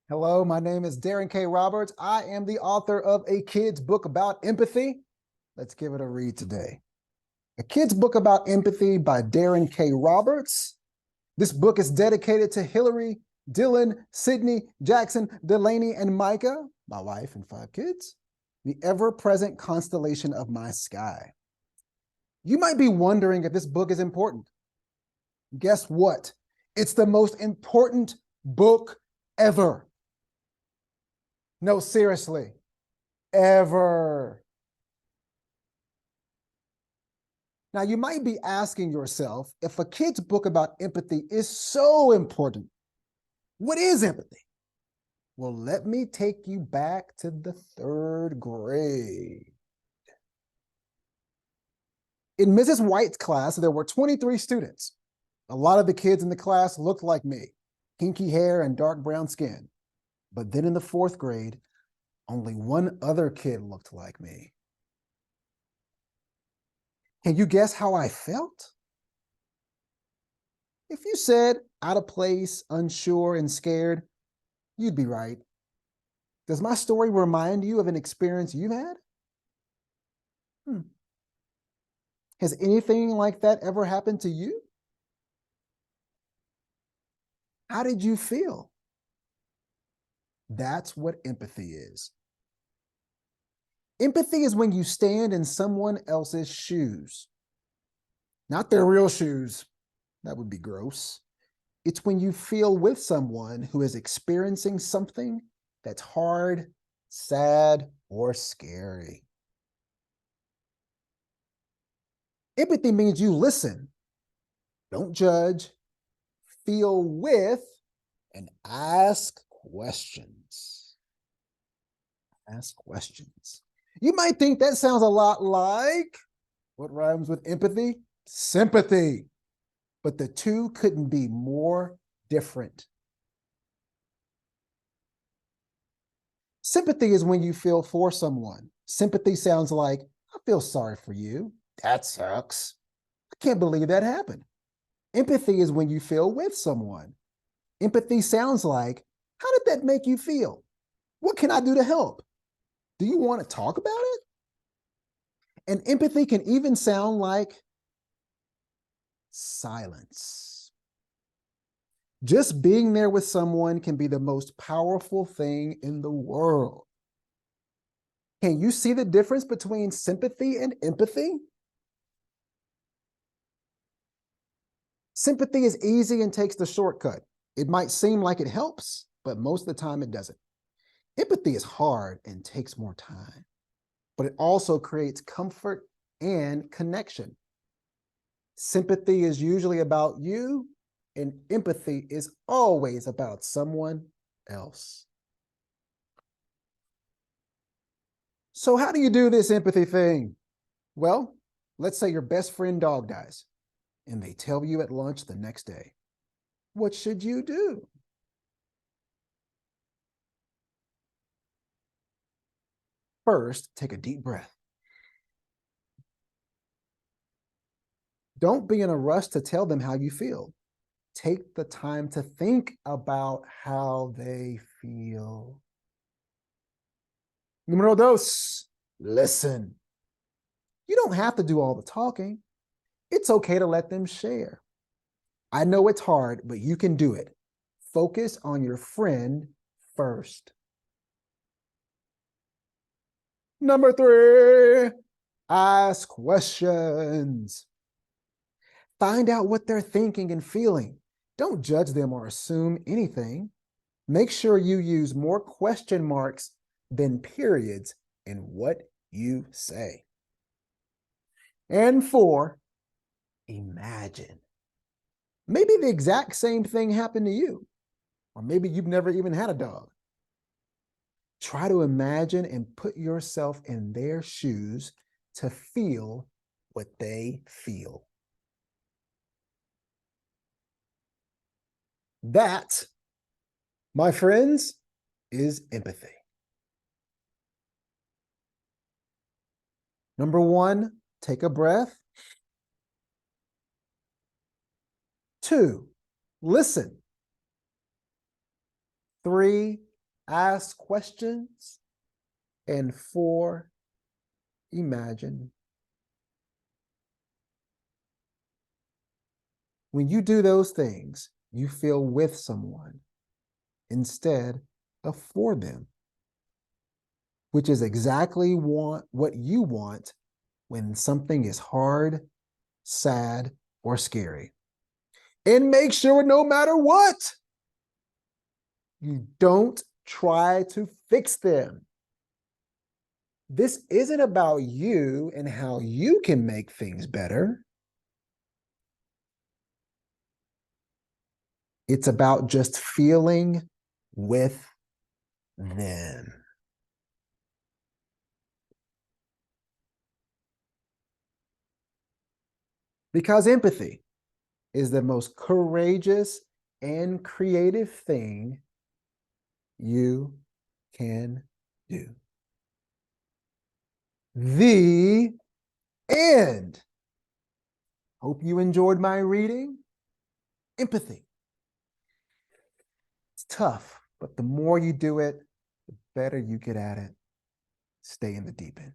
Hello, my name is Daron K. Roberts. I am the author of a kid's book about empathy. Let's give it a read today. A kid's book about empathy by Daron K. Roberts. This book is dedicated to Hillary, Dylan, Sydney, Jackson, Delaney, and Micah, my wife and 5 kids, the ever-present constellation of my sky. You might be wondering if this book is important. Guess what? It's the most important book ever. No, seriously, ever. Now, you might be asking yourself, if a kid's book about empathy is so important, what is empathy? Well, let me take you back to the 3rd grade. In Mrs. White's class, there were 23 students. A lot of the kids in the class looked like me, kinky hair and dark brown skin. But then in the 4th grade, only one other kid looked like me. Can you guess how I felt? If you said out of place, unsure, and scared, you'd be right. Does my story remind you of an experience you've had? Has anything like that ever happened to you? How did you feel? That's what empathy is. Empathy is when you stand in someone else's shoes. Not their real shoes. That would be gross. It's when you feel with someone who is experiencing something that's hard, sad, or scary. Empathy means you listen, don't judge, feel with, and ask questions. Ask questions. You might think that sounds a lot like, what rhymes with empathy? Sympathy. But the two couldn't be more different. Sympathy is when you feel for someone. Sympathy sounds like, I feel sorry for you. That sucks. I can't believe that happened. Empathy is when you feel with someone. Empathy sounds like, how did that make you feel? What can I do to help? Do you want to talk about it? And empathy can even sound like silence. Just being there with someone can be the most powerful thing in the world. Can you see the difference between sympathy and empathy? Sympathy is easy and takes the shortcut. It might seem like it helps, but most of the time it doesn't. Empathy is hard and takes more time, but it also creates comfort and connection. Sympathy is usually about you, and empathy is always about someone else. So how do you do this empathy thing? Well, let's say your best friend dog dies, and they tell you at lunch the next day. What should you do? First, take a deep breath. Don't be in a rush to tell them how you feel. Take the time to think about how they feel. Numero dos, listen. You don't have to do all the talking. It's okay to let them share. I know it's hard, but you can do it. Focus on your friend first. Number 3, ask questions. Find out what they're thinking and feeling. Don't judge them or assume anything. Make sure you use more question marks than periods in what you say. And 4, imagine. Maybe the exact same thing happened to you, or maybe you've never even had a dog. Try to imagine and put yourself in their shoes to feel what they feel. That, my friends, is empathy. Number 1, take a breath. 2, listen. 3, ask questions. And 4, imagine. When you do those things, you feel with someone instead of for them, which is exactly what you want when something is hard, sad, or scary. And make sure no matter what, you don't try to fix them. This isn't about you and how you can make things better. It's about just feeling with them. Because empathy is the most courageous and creative thing you can do. The end. Hope you enjoyed my reading. Empathy. It's tough, but the more you do it, the better you get at it. Stay in the deep end.